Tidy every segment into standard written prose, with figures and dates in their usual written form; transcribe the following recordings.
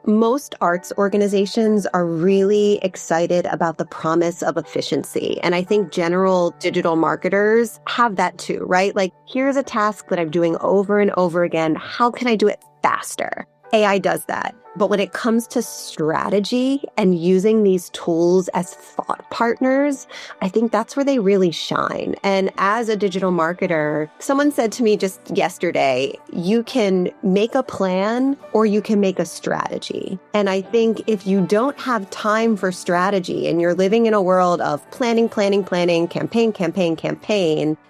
Most arts organizations are really excited about the promise of efficiency. And I think general digital marketers have that too, right? Like, here's a task that I'm doing over and over again. How can I do it faster? AI does that. But when it comes to strategy and using these tools as thought partners, I think that's where they really shine. And as a digital marketer, someone said to me just yesterday, you can make a plan or you can make a strategy. And I think if you don't have time for strategy and you're living in a world of planning, campaign,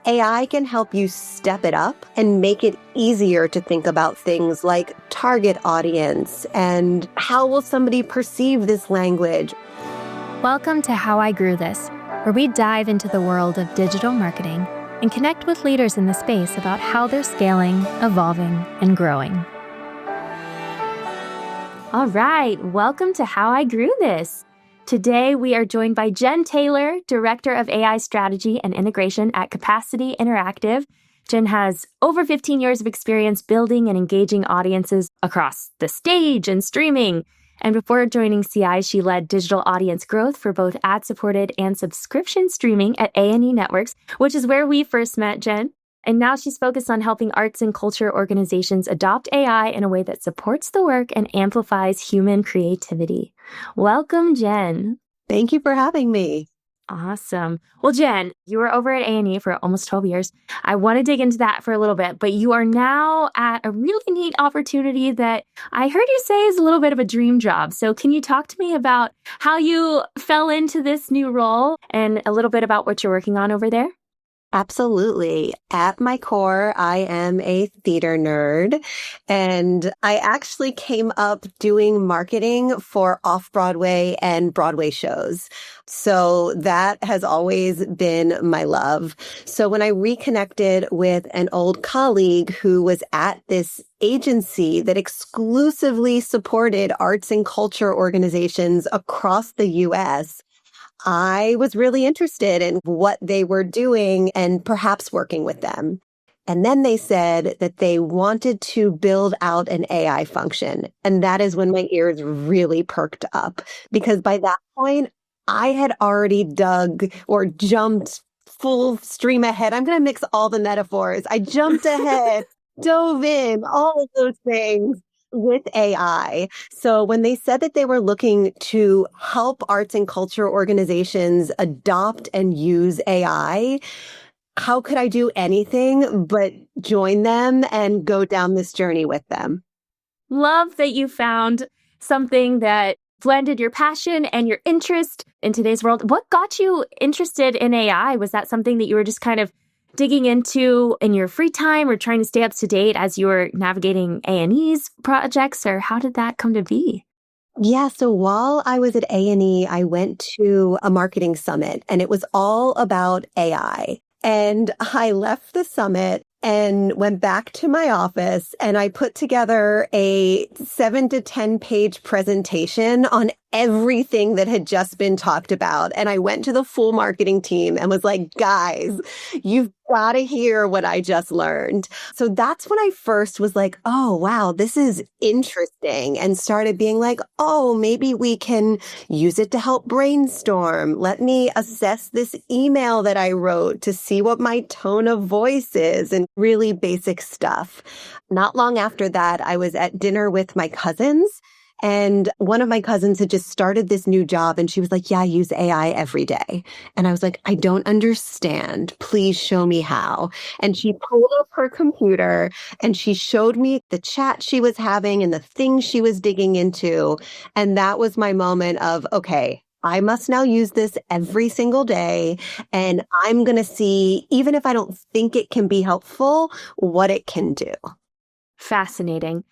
AI can help you step it up and make it easier to think about things like target audience and how will somebody perceive this language. Welcome to How I Grew This, where we dive into the world of digital marketing and connect with leaders in the space about how they're scaling, evolving, and growing. All right, welcome to How I Grew This. Today, we are joined by Jen Taylor, Director of AI Strategy and Integration at Capacity Interactive. Jen has over 15 years of experience building and engaging audiences across the stage and streaming. And before joining CI, she led digital audience growth for both ad-supported and subscription streaming at A&E Networks, which is where we first met Jen. And now she's focused on helping arts and culture organizations adopt AI in a way that supports the work and amplifies human creativity. Welcome, Jen. Thank you for having me. Awesome. Well, Jen, you were over at A&E for almost 12 years. I want to dig into that for a little bit, but you are now at a really neat opportunity that I heard you say is a little bit of a dream job. So can you talk to me about how you fell into this new role and a little bit about what you're working on over there? Absolutely. At my core, I am a theater nerd, and I actually came up doing marketing for off-Broadway and Broadway shows. So that has always been my love. So when I reconnected with an old colleague who was at this agency that exclusively supported arts and culture organizations across the U.S., I was really interested in what they were doing and perhaps working with them. And then they said that they wanted to build out an AI function. And that is when my ears really perked up, because by that point, I had already dug or jumped full stream ahead. I'm going to mix all the metaphors. I jumped ahead, dove in, all of those things with AI. So when they said that they were looking to help arts and culture organizations adopt and use AI, how could I do anything but join them and go down this journey with them? Love that you found something that blended your passion and your interest in today's world. What got you interested in AI? Was that something that you were just kind of digging into in your free time or trying to stay up to date as you were navigating A&E's projects, or how did that come to be? Yeah, so while I was at A&E, I went to a marketing summit and it was all about AI. And I left the summit and went back to my office and I put together a 7 to 10 page presentation on everything that had just been talked about. And I went to the full marketing team and was like, guys, you've got to hear what I just learned. So that's when I first was like, oh, wow, this is interesting, and started being like, oh, maybe we can use it to help brainstorm. Let me assess this email that I wrote to see what my tone of voice is, and really basic stuff. Not long after that, I was at dinner with my cousins. And one of my cousins had just started this new job and she was like, yeah, I use AI every day. And I was like, I don't understand. Please show me how. And she pulled up her computer and she showed me the chat she was having and the things she was digging into. And that was my moment of, okay, I must now use this every single day. And I'm going to see, even if I don't think it can be helpful, what it can do. Fascinating.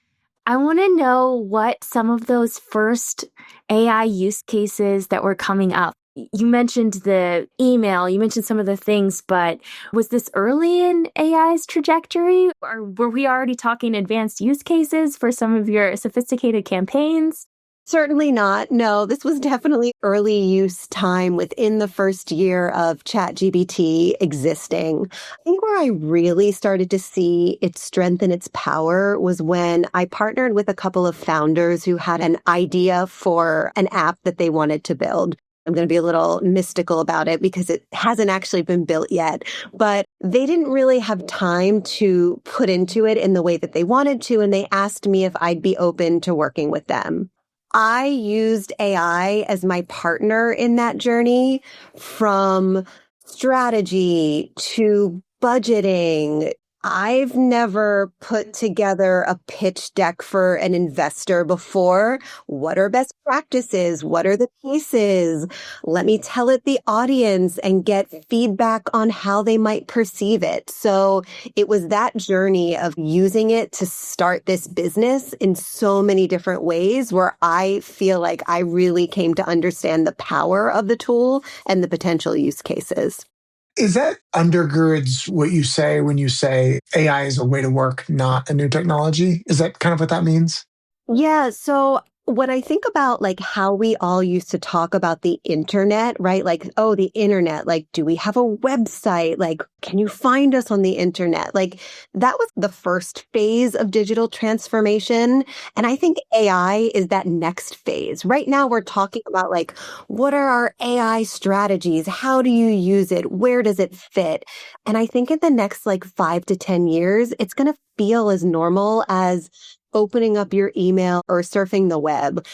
I want to know what some of those first AI use cases that were coming up. You mentioned the email, you mentioned some of the things, but was this early in AI's trajectory? Or were we already talking advanced use cases for some of your sophisticated campaigns? Certainly not. No, this was definitely early use time within the first year of ChatGPT existing. I think where I really started to see its strength and its power was when I partnered with a couple of founders who had an idea for an app that they wanted to build. I'm going to be a little mystical about it because it hasn't actually been built yet, but they didn't really have time to put into it in the way that they wanted to. And they asked me if I'd be open to working with them. I used AI as my partner in that journey, from strategy to budgeting. I've never put together a pitch deck for an investor before. What are best practices? What are the pieces? Let me tell it the audience and get feedback on how they might perceive it. So it was that journey of using it to start this business in so many different ways where I feel like I really came to understand the power of the tool and the potential use cases. Is that undergirds what you say when you say AI is a way to work, not a new technology? Is that kind of what that means? Yeah. So when I think about like how we all used to talk about the internet, right? Like, oh, the internet, like, do we have a website? Like, can you find us on the internet? Like, that was the first phase of digital transformation. And I think AI is that next phase. Right now, we're talking about like, what are our AI strategies? How do you use it? Where does it fit? And I think in the next like 5 to 10 years, it's going to feel as normal as opening up your email or surfing the web.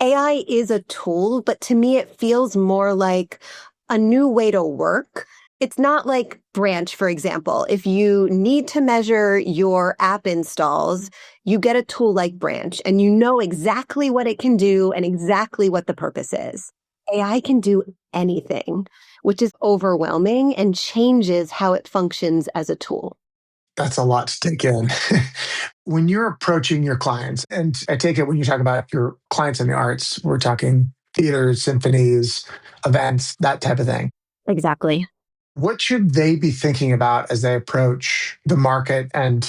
AI is a tool, but to me, it feels more like a new way to work. It's not like Branch, for example. If you need to measure your app installs, you get a tool like Branch and you know exactly what it can do and exactly what the purpose is. AI can do anything, which is overwhelming and changes how it functions as a tool. That's a lot to take in. When you're approaching your clients, and I take it when you talk about your clients in the arts, we're talking theaters, symphonies, events, that type of thing. Exactly. What should they be thinking about as they approach the market and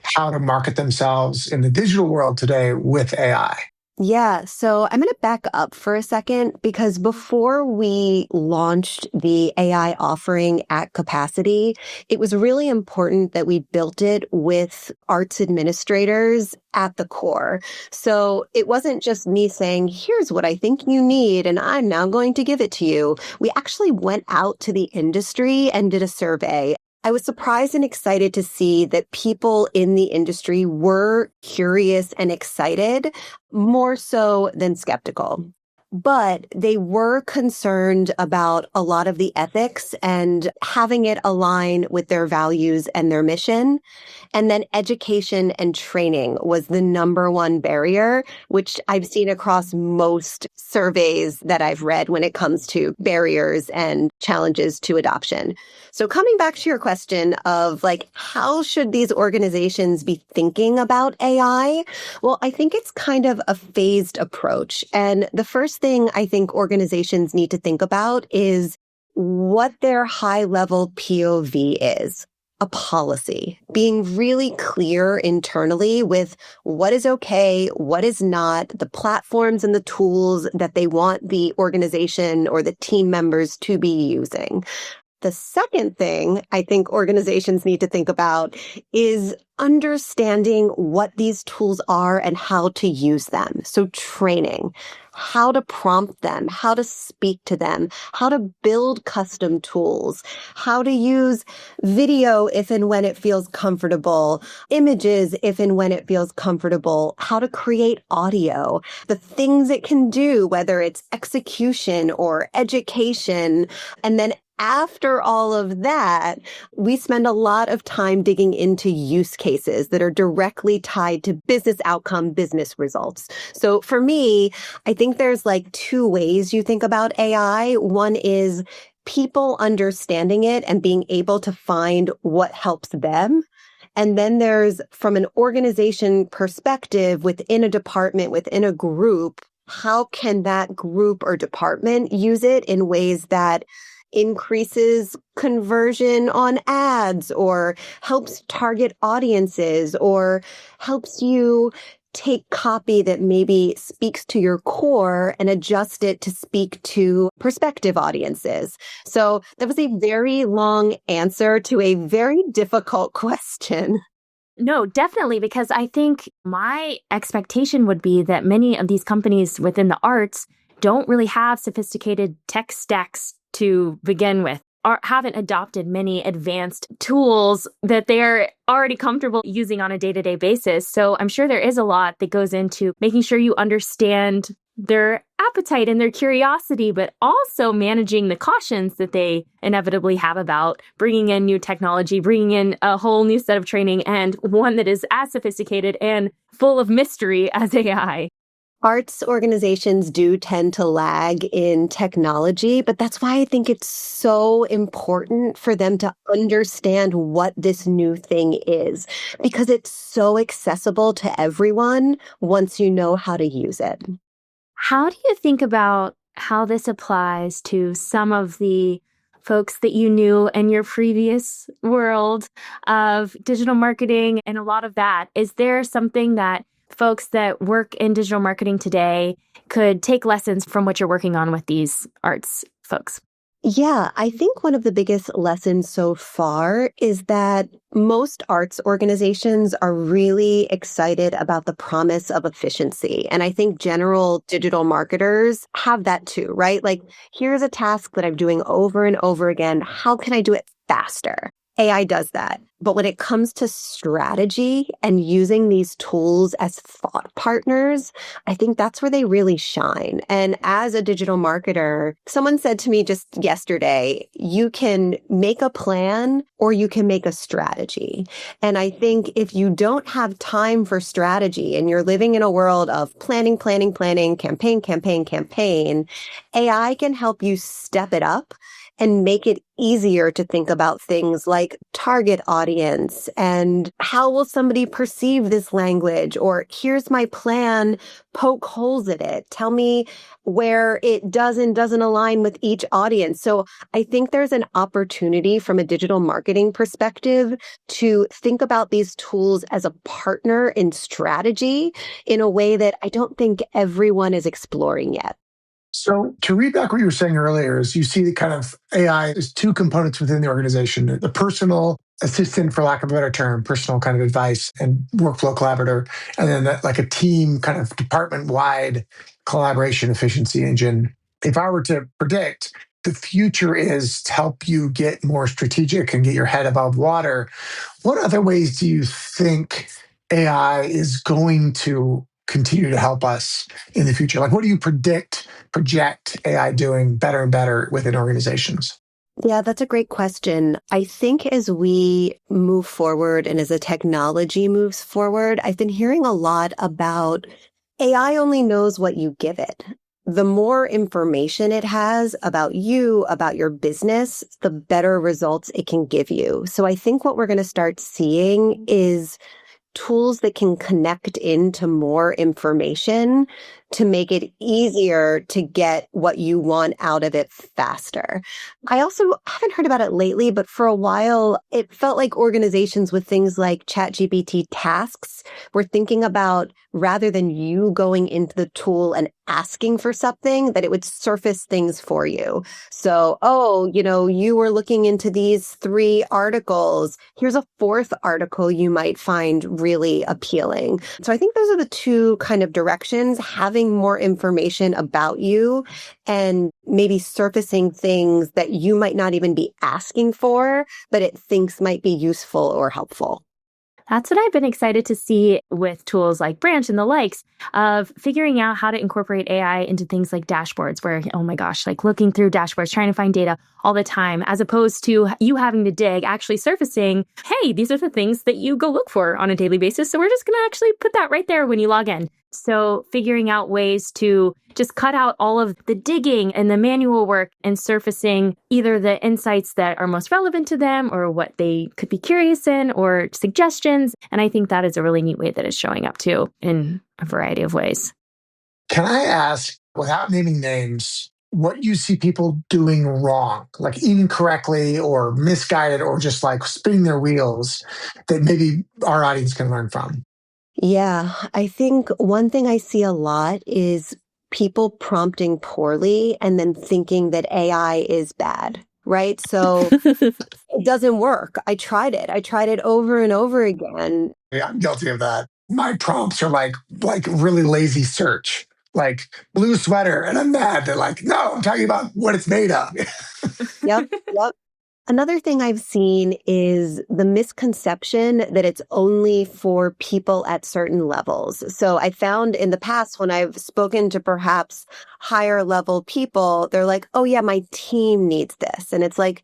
how to market themselves in the digital world today with AI? Yeah, so I'm going to back up for a second because before we launched the AI offering at Capacity, it was really important that we built it with arts administrators at the core. So it wasn't just me saying, here's what I think you need, and I'm now going to give it to you. We actually went out to the industry and did a survey. I was surprised and excited to see that people in the industry were curious and excited, more so than skeptical. But they were concerned about a lot of the ethics and having it align with their values and their mission. And then education and training was the number one barrier, which I've seen across most surveys that I've read when it comes to barriers and challenges to adoption. So coming back to your question of like, how should these organizations be thinking about AI? Well, I think it's kind of a phased approach. And the first thing I think organizations need to think about is what their high level POV is. A policy, being really clear internally with what is okay, what is not, the platforms and the tools that they want the organization or the team members to be using. The second thing I think organizations need to think about is understanding what these tools are and how to use them. So training, how to prompt them, how to speak to them, how to build custom tools, how to use video if and when it feels comfortable, images if and when it feels comfortable, how to create audio, the things it can do, whether it's execution or education, and then after all of that, we spend a lot of time digging into use cases that are directly tied to business outcome, business results. So for me, I think there's like two ways you think about AI. One is people understanding it and being able to find what helps them. And then there's from an organization perspective within a department, within a group, how can that group or department use it in ways that increases conversion on ads or helps target audiences or helps you take copy that maybe speaks to your core and adjust it to speak to prospective audiences. So that was a very long answer to a very difficult question. No, definitely, because I think my expectation would be that many of these companies within the arts don't really have sophisticated tech stacks to begin with, or haven't adopted many advanced tools that they're already comfortable using on a day-to-day basis. So I'm sure there is a lot that goes into making sure you understand their appetite and their curiosity, but also managing the cautions that they inevitably have about bringing in new technology, bringing in a whole new set of training, and one that is as sophisticated and full of mystery as AI. Arts organizations do tend to lag in technology, but that's why I think it's so important for them to understand what this new thing is, because it's so accessible to everyone once you know how to use it. How do you think about how this applies to some of the folks that you knew in your previous world of digital marketing and a lot of that? Is there something that folks that work in digital marketing today could take lessons from what you're working on with these arts folks? Yeah, I think one of the biggest lessons so far is that most arts organizations are really excited about the promise of efficiency. And I think general digital marketers have that too, right? Like, here's a task that I'm doing over and over again. How can I do it faster? AI does that. But when it comes to strategy and using these tools as thought partners, I think that's where they really shine. And as a digital marketer, someone said to me just yesterday, you can make a plan or you can make a strategy. And I think if you don't have time for strategy and you're living in a world of planning, campaign, AI can help you step it up and make it easier to think about things like target audience and how will somebody perceive this language, or here's my plan, poke holes in it. Tell me where it does and doesn't align with each audience. So I think there's an opportunity from a digital marketing perspective to think about these tools as a partner in strategy in a way that I don't think everyone is exploring yet. So to read back what you were saying earlier is you see the kind of AI as two components within the organization, the personal assistant, for lack of a better term, personal kind of advice and workflow collaborator, and then like a team kind of department-wide collaboration efficiency engine. If I were to predict, the future is to help you get more strategic and get your head above water. What other ways do you think AI is going to continue to help us in the future? Like, what do you project AI doing better and better within organizations? Yeah, that's a great question. I think as we move forward and as the technology moves forward, I've been hearing a lot about AI only knows what you give it. The more information it has about you, about your business, the better results it can give you. So I think what we're going to start seeing is tools that can connect into more information to make it easier to get what you want out of it faster. I also haven't heard about it lately, but for a while, it felt like organizations with things like ChatGPT tasks were thinking about, rather than you going into the tool and asking for something, that it would surface things for you. So, you were looking into these 3 articles. Here's a 4th article you might find really appealing. So I think those are the two kind of directions: having more information about you and maybe surfacing things that you might not even be asking for, but it thinks might be useful or helpful. That's what I've been excited to see with tools like Branch and the likes, of figuring out how to incorporate AI into things like dashboards where, oh my gosh, like looking through dashboards, trying to find data all the time, as opposed to you having to dig, actually surfacing, hey, these are the things that you go look for on a daily basis. So we're just going to actually put that right there when you log in. So figuring out ways to just cut out all of the digging and the manual work and surfacing either the insights that are most relevant to them or what they could be curious in or suggestions. And I think that is a really neat way that it's showing up too in a variety of ways. Can I ask, without naming names, what you see people doing wrong, like incorrectly or misguided or just like spinning their wheels, that maybe our audience can learn from? Yeah, I think one thing I see a lot is people prompting poorly and then thinking that AI is bad, right? So it doesn't work. I tried it. I tried it over and over again. Yeah, I'm guilty of that. My prompts are like really lazy search, like blue sweater, and I'm mad. They're like, no, I'm talking about what it's made of. Yep. Yep. Another thing I've seen is the misconception that it's only for people at certain levels. So I found in the past when I've spoken to perhaps higher level people, they're like, oh yeah, my team needs this. And it's like,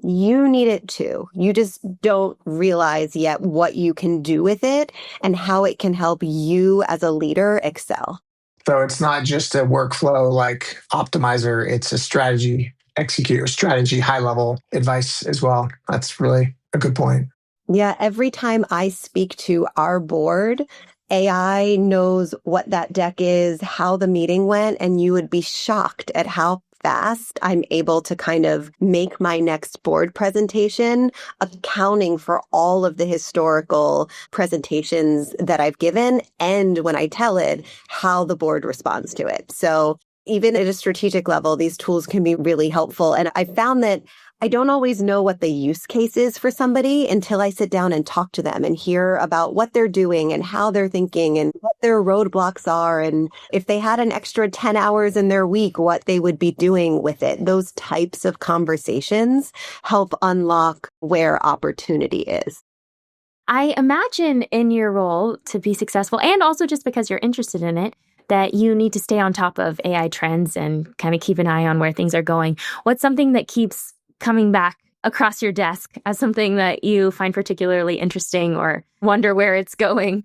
you need it too. You just don't realize yet what you can do with it and how it can help you as a leader excel. So it's not just a workflow like optimizer, it's a strategy executor, strategy, high level advice as well. That's really a good point. Yeah, every time I speak to our board, AI knows what that deck is, how the meeting went, and you would be shocked at how fast I'm able to kind of make my next board presentation, accounting for all of the historical presentations that I've given, and when I tell it, how the board responds to it. So even at a strategic level, these tools can be really helpful. And I found that I don't always know what the use case is for somebody until I sit down and talk to them and hear about what they're doing and how they're thinking and what their roadblocks are. And if they had an extra 10 hours in their week, what they would be doing with it. Those types of conversations help unlock where opportunity is. I imagine in your role to be successful, and also just because you're interested in it, that you need to stay on top of AI trends and kind of keep an eye on where things are going. What's something that keeps coming back across your desk as something that you find particularly interesting or wonder where it's going?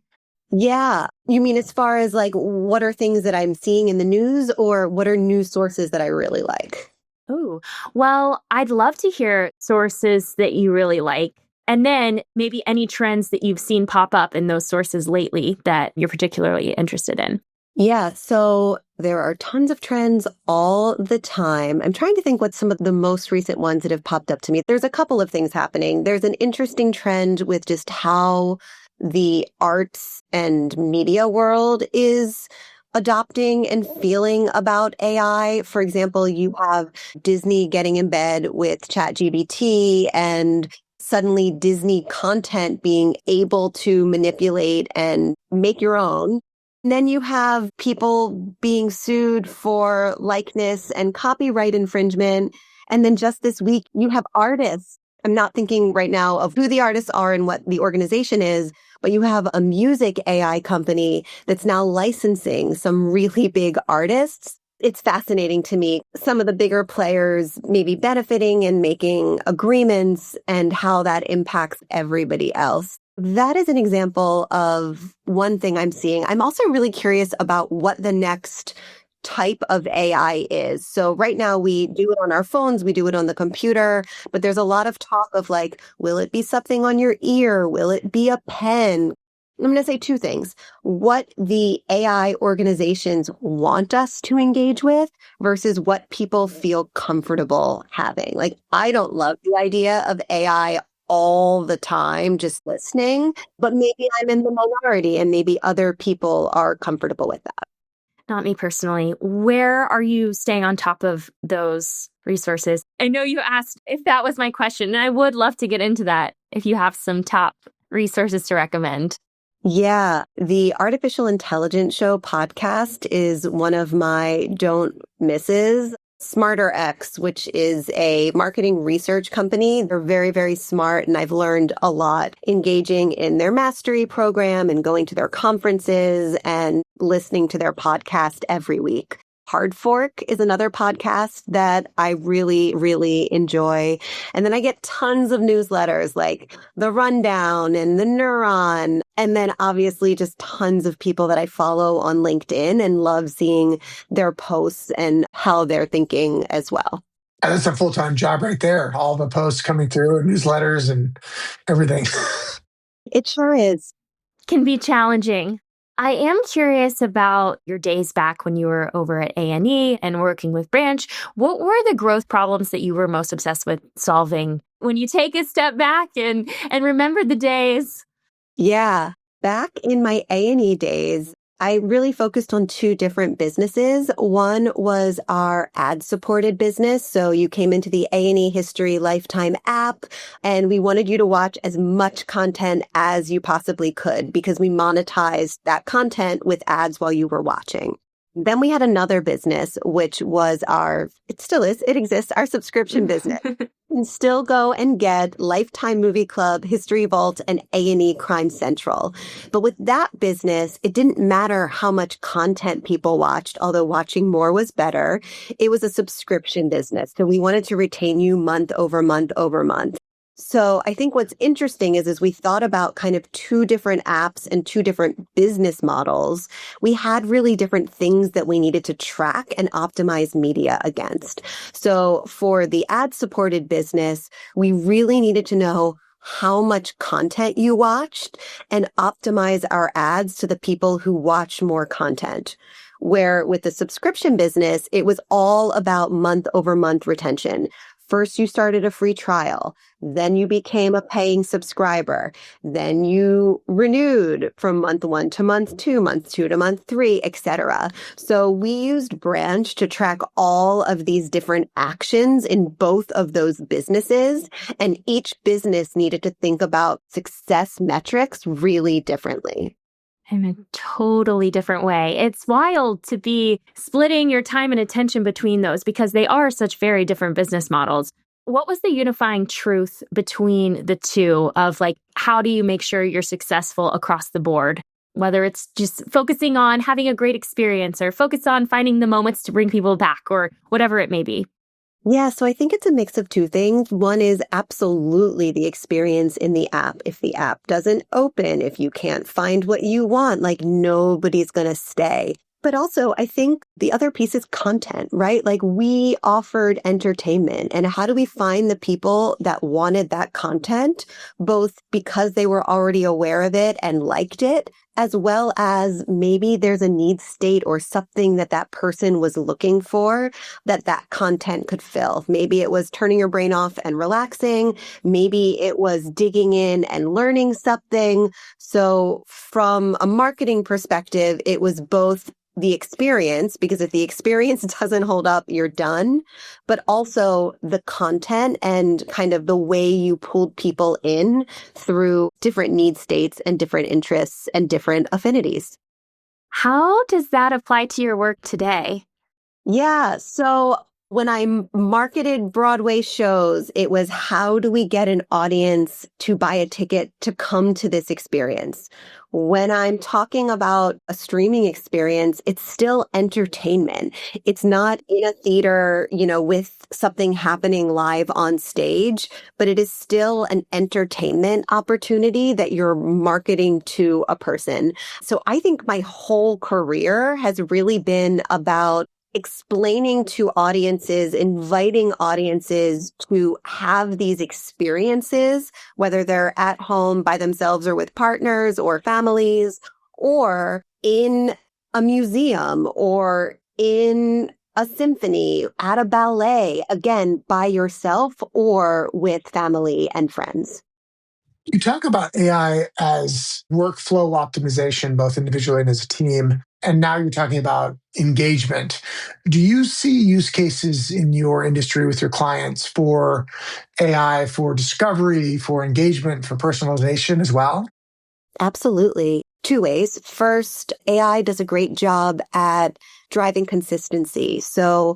Yeah. You mean as far as like, what are things that I'm seeing in the news or what are news sources that I really like? Oh, well, I'd love to hear sources that you really like. And then maybe any trends that you've seen pop up in those sources lately that you're particularly interested in. Yeah, so there are tons of trends all the time. I'm trying to think what some of the most recent ones that have popped up to me. There's a couple of things happening. There's an interesting trend with just how the arts and media world is adopting and feeling about AI. For example, you have Disney getting in bed with ChatGPT and suddenly Disney content being able to manipulate and make your own. And then you have people being sued for likeness and copyright infringement. And then just this week, you have artists. I'm not thinking right now of who the artists are and what the organization is, but you have a music AI company that's now licensing some really big artists. It's fascinating to me. Some of the bigger players maybe benefiting and making agreements and how that impacts everybody else. That is an example of one thing I'm seeing. I'm also really curious about what the next type of AI is. So right now we do it on our phones, we do it on the computer, but there's a lot of talk of like, will it be something on your ear? Will it be a pen? I'm going to say two things. What the AI organizations want us to engage with versus what people feel comfortable having. Like, I don't love the idea of AI all the time, just listening, but maybe I'm in the minority and maybe other people are comfortable with that. Not me personally. Where are you staying on top of those resources? I know you asked if that was my question, and I would love to get into that if you have some top resources to recommend. Yeah, the Artificial Intelligence Show podcast is one of my don't misses. Smarter X, which is a marketing research company. They're very, very smart, and I've learned a lot engaging in their mastery program and going to their conferences and listening to their podcast every week. Hard Fork is another podcast that I really, really enjoy. And then I get tons of newsletters like The Rundown and The Neuron. And then obviously just tons of people that I follow on LinkedIn and love seeing their posts and how they're thinking as well. And that's a full-time job right there. All the posts coming through and newsletters and everything. It sure is. Can be challenging. I am curious about your days back when you were over at A&E and working with Branch. What were the growth problems that you were most obsessed with solving when you take a step back and remember the days? Yeah. Back in my A&E days, I really focused on two different businesses. One was our ad-supported business. So you came into the A&E History Lifetime app, and we wanted you to watch as much content as you possibly could because we monetized that content with ads while you were watching. Then we had another business, which was it still is, it exists, our subscription business. And still go and get Lifetime Movie Club, History Vault, and A&E Crime Central. But with that business, it didn't matter how much content people watched, although watching more was better. It was a subscription business. So we wanted to retain you month over month over month. So I think what's interesting is we thought about kind of two different apps and two different business models. We had really different things that we needed to track and optimize media against. So for the ad-supported business, we really needed to know how much content you watched and optimize our ads to the people who watch more content. Where with the subscription business, it was all about month over month retention. First, you started a free trial. Then you became a paying subscriber. Then you renewed from month 1 to month 2, month 2 to month 3, etc. So we used Branch to track all of these different actions in both of those businesses. And each business needed to think about success metrics really differently. In a totally different way. It's wild to be splitting your time and attention between those because they are such very different business models. What was the unifying truth between the two of how do you make sure you're successful across the board? Whether it's just focusing on having a great experience or focus on finding the moments to bring people back or whatever it may be. Yeah, so I think it's a mix of two things. One is absolutely the experience in the app. If the app doesn't open, if you can't find what you want, nobody's going to stay. But also, I think the other piece is content, right? We offered entertainment. And how do we find the people that wanted that content, both because they were already aware of it and liked it, as well as maybe there's a need state or something that person was looking for that content could fill. Maybe it was turning your brain off and relaxing. Maybe it was digging in and learning something. So from a marketing perspective, it was both the experience, because if the experience doesn't hold up, you're done, but also the content and kind of the way you pulled people in through different need states and different interests and different affinities. How does that apply to your work today? Yeah. So when I marketed Broadway shows, it was how do we get an audience to buy a ticket to come to this experience? When I'm talking about a streaming experience, it's still entertainment. It's not in a theater, with something happening live on stage, but it is still an entertainment opportunity that you're marketing to a person. So I think my whole career has really been about explaining to audiences, inviting audiences to have these experiences, whether they're at home by themselves or with partners or families, or in a museum or in a symphony, at a ballet, again, by yourself or with family and friends. You talk about AI as workflow optimization, both individually and as a team. And now you're talking about engagement. Do you see use cases in your industry with your clients for AI, for discovery, for engagement, for personalization as well? Absolutely. Two ways. First, AI does a great job at driving consistency. So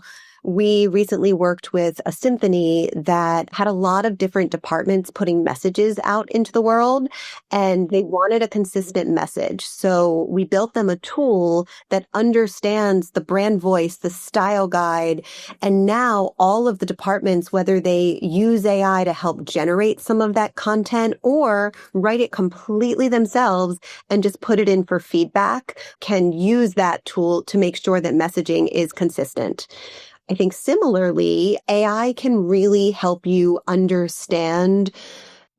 we recently worked with a symphony that had a lot of different departments putting messages out into the world, and they wanted a consistent message. So we built them a tool that understands the brand voice, the style guide, and now all of the departments, whether they use AI to help generate some of that content or write it completely themselves and just put it in for feedback, can use that tool to make sure that messaging is consistent. I think similarly, AI can really help you understand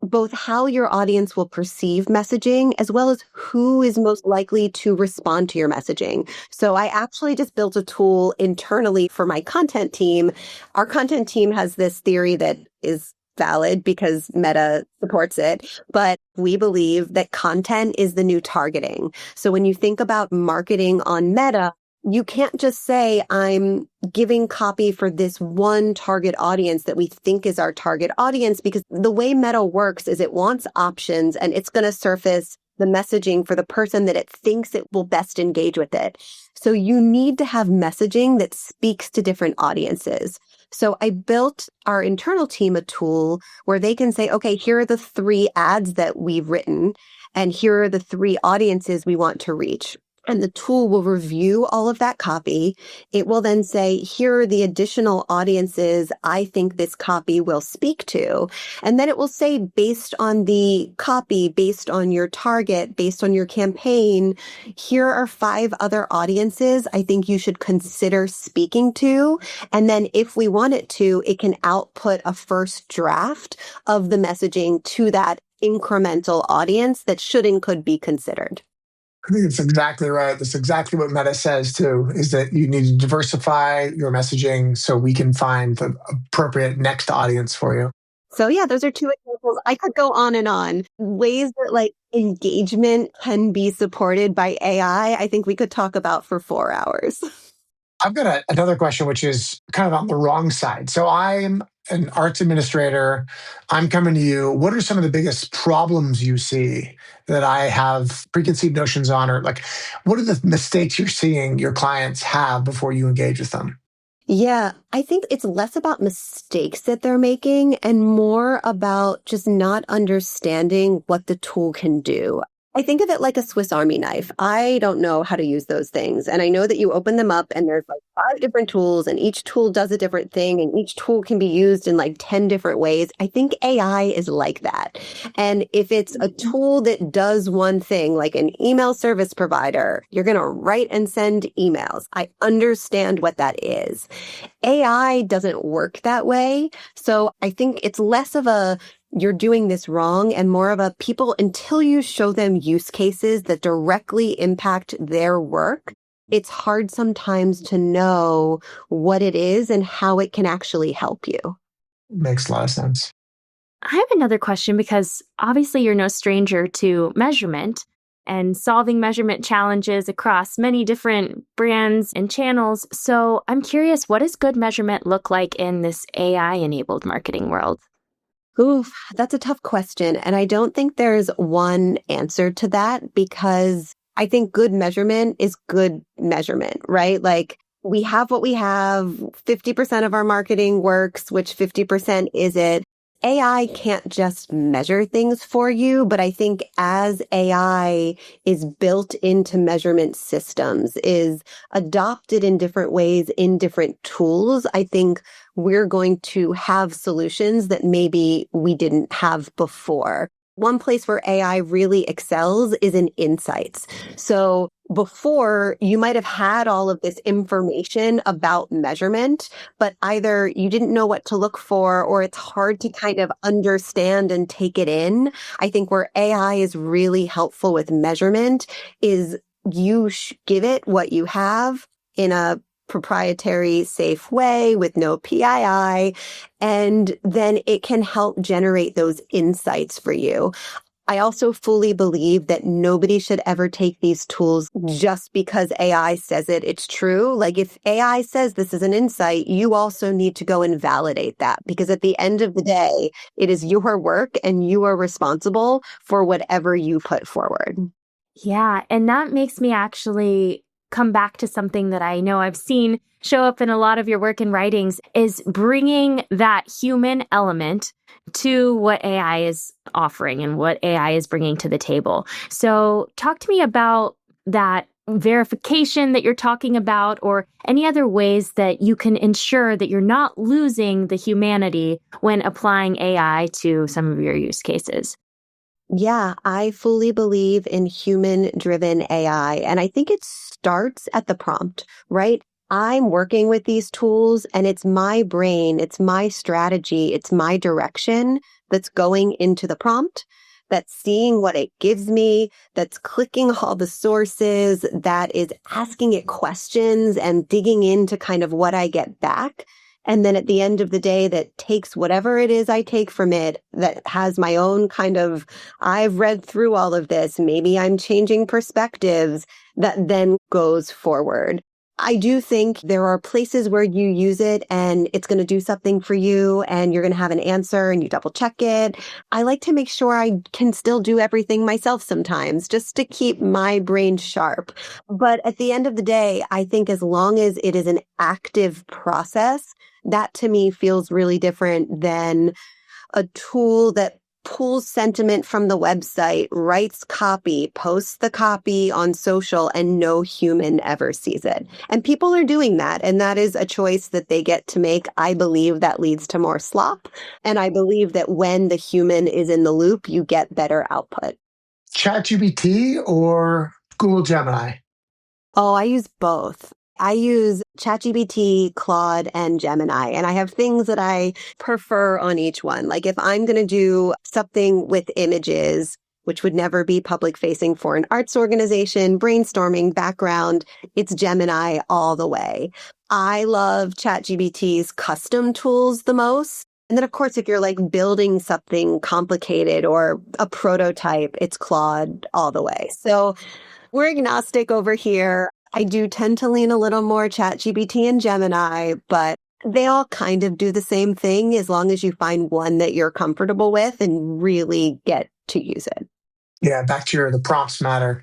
both how your audience will perceive messaging as well as who is most likely to respond to your messaging. So I actually just built a tool internally for my content team. Our content team has this theory that is valid because Meta supports it. But we believe that content is the new targeting. So when you think about marketing on Meta, you can't just say, I'm giving copy for this one target audience that we think is our target audience, because the way Meta works is it wants options and it's going to surface the messaging for the person that it thinks it will best engage with it. So you need to have messaging that speaks to different audiences. So I built our internal team a tool where they can say, okay, here are the 3 ads that we've written, and here are the 3 audiences we want to reach. And the tool will review all of that copy. It will then say, here are the additional audiences I think this copy will speak to. And then it will say, based on the copy, based on your target, based on your campaign, here are 5 other audiences I think you should consider speaking to. And then if we want it to, it can output a first draft of the messaging to that incremental audience that should and could be considered. I think it's exactly right. That's exactly what Meta says too, is that you need to diversify your messaging so we can find the appropriate next audience for you. So yeah, those are 2 examples. I could go on. Ways that like engagement can be supported by AI. I think we could talk about for 4 hours. I've got another question, which is kind of on the wrong side. So I'm an arts administrator. I'm coming to you. What are some of the biggest problems you see that I have preconceived notions on? Or like, what are the mistakes you're seeing your clients have before you engage with them? Yeah, I think it's less about mistakes that they're making and more about just not understanding what the tool can do. I think of it like a Swiss Army knife. I don't know how to use those things. And I know that you open them up and there's like 5 different tools and each tool does a different thing and each tool can be used in like 10 different ways. I think AI is like that. And if it's a tool that does one thing, like an email service provider, you're going to write and send emails. I understand what that is. AI doesn't work that way. So I think it's less of a you're doing this wrong and more of a people, until you show them use cases that directly impact their work, it's hard sometimes to know what it is and how it can actually help you. Makes a lot of sense. I have another question because obviously you're no stranger to measurement and solving measurement challenges across many different brands and channels. So I'm curious, what does good measurement look like in this AI-enabled marketing world? Oof, that's a tough question. And I don't think there's one answer to that because I think good measurement is good measurement, right? Like we have what we have, 50% of our marketing works, which 50% is it. AI can't just measure things for you, but I think as AI is built into measurement systems, is adopted in different ways in different tools, I think we're going to have solutions that maybe we didn't have before. One place where AI really excels is in insights. So before, you might have had all of this information about measurement, but either you didn't know what to look for or it's hard to kind of understand and take it in. I think where AI is really helpful with measurement is you give it what you have in a proprietary, safe way with no PII, and then it can help generate those insights for you. I also fully believe that nobody should ever take these tools just because AI says it's true. Like if AI says this is an insight, you also need to go and validate that because at the end of the day, it is your work and you are responsible for whatever you put forward. Yeah, and that makes me actually come back to something that I know I've seen show up in a lot of your work and writings is bringing that human element to what AI is offering and what AI is bringing to the table. So talk to me about that verification that you're talking about or any other ways that you can ensure that you're not losing the humanity when applying AI to some of your use cases. Yeah, I fully believe in human-driven AI. And I think it starts at the prompt, right? I'm working with these tools and it's my brain, it's my strategy, it's my direction that's going into the prompt, that's seeing what it gives me, that's clicking all the sources, that is asking it questions and digging into kind of what I get back. And then at the end of the day, that takes whatever it is I take from it, that has my own kind of, I've read through all of this. Maybe I'm changing perspectives, that then goes forward. I do think there are places where you use it and it's going to do something for you and you're going to have an answer and you double check it. I like to make sure I can still do everything myself sometimes just to keep my brain sharp. But at the end of the day, I think as long as it is an active process, that to me feels really different than a tool that pulls sentiment from the website, writes copy, posts the copy on social, and no human ever sees it. And people are doing that. And that is a choice that they get to make. I believe that leads to more slop. And I believe that when the human is in the loop, you get better output. ChatGPT or Google Gemini? Oh, I use both. I use ChatGPT, Claude, and Gemini, and I have things that I prefer on each one. Like if I'm going to do something with images, which would never be public facing for an arts organization, brainstorming background, it's Gemini all the way. I love ChatGPT's custom tools the most. And then, of course, if you're like building something complicated or a prototype, it's Claude all the way. So we're agnostic over here. I do tend to lean a little more ChatGPT and Gemini, but they all kind of do the same thing as long as you find one that you're comfortable with and really get to use it. Yeah, back to the prompts matter.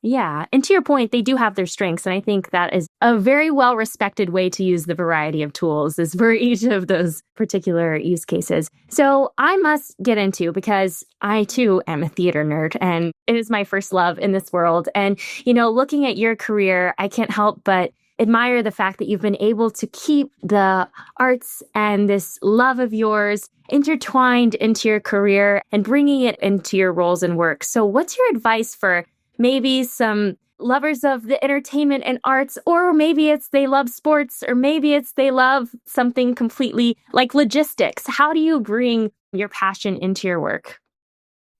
Yeah. And to your point, they do have their strengths. And I think that is a very well-respected way to use the variety of tools is for each of those particular use cases. So I must get into, because I too am a theater nerd and it is my first love in this world. And, looking at your career, I can't help but admire the fact that you've been able to keep the arts and this love of yours intertwined into your career and bringing it into your roles and work. So what's your advice for maybe some lovers of the entertainment and arts, or maybe it's they love sports, or maybe it's they love something completely like logistics? How do you bring your passion into your work?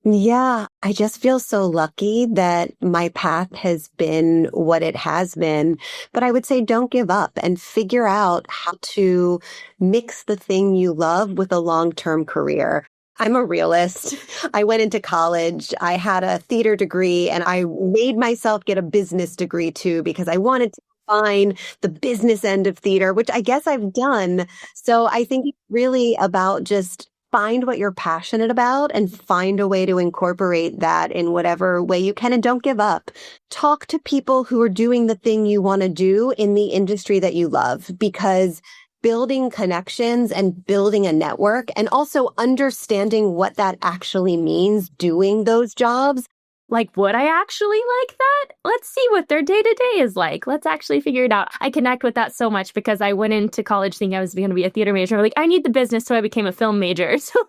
Yeah, I just feel so lucky that my path has been what it has been. But I would say don't give up and figure out how to mix the thing you love with a long-term career. I'm a realist. I went into college. I had a theater degree and I made myself get a business degree too, because I wanted to find the business end of theater, which I guess I've done. So I think it's really about just find what you're passionate about and find a way to incorporate that in whatever way you can, and don't give up. Talk to people who are doing the thing you want to do in the industry that you love, because building connections and building a network and also understanding what that actually means doing those jobs. Like, would I actually like that? Let's see what their day-to-day is like. Let's actually figure it out. I connect with that so much because I went into college thinking I was going to be a theater major. I'm like, I need the business, so I became a film major. So,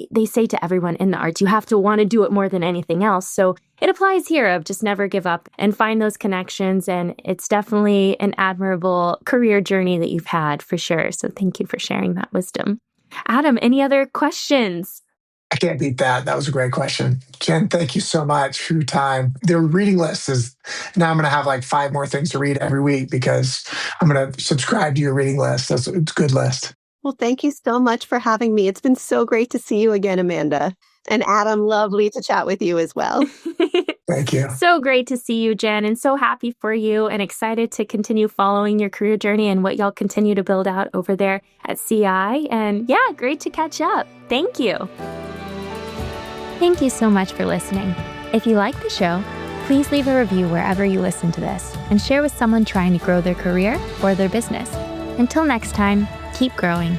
they say to everyone in the arts, you have to want to do it more than anything else. So it applies here of just never give up and find those connections. And it's definitely an admirable career journey that you've had for sure. So thank you for sharing that wisdom. Adam, any other questions? I can't beat that. That was a great question. Jen, thank you so much for your time. The reading list is now I'm going to have like 5 more things to read every week because I'm going to subscribe to your reading list. It's a good list. Well, thank you so much for having me. It's been so great to see you again, Amanda. And Adam, lovely to chat with you as well. Thank you. So great to see you, Jen, and so happy for you and excited to continue following your career journey and what y'all continue to build out over there at CI. And yeah, great to catch up. Thank you. Thank you so much for listening. If you like the show, please leave a review wherever you listen to this and share with someone trying to grow their career or their business. Until next time, keep growing.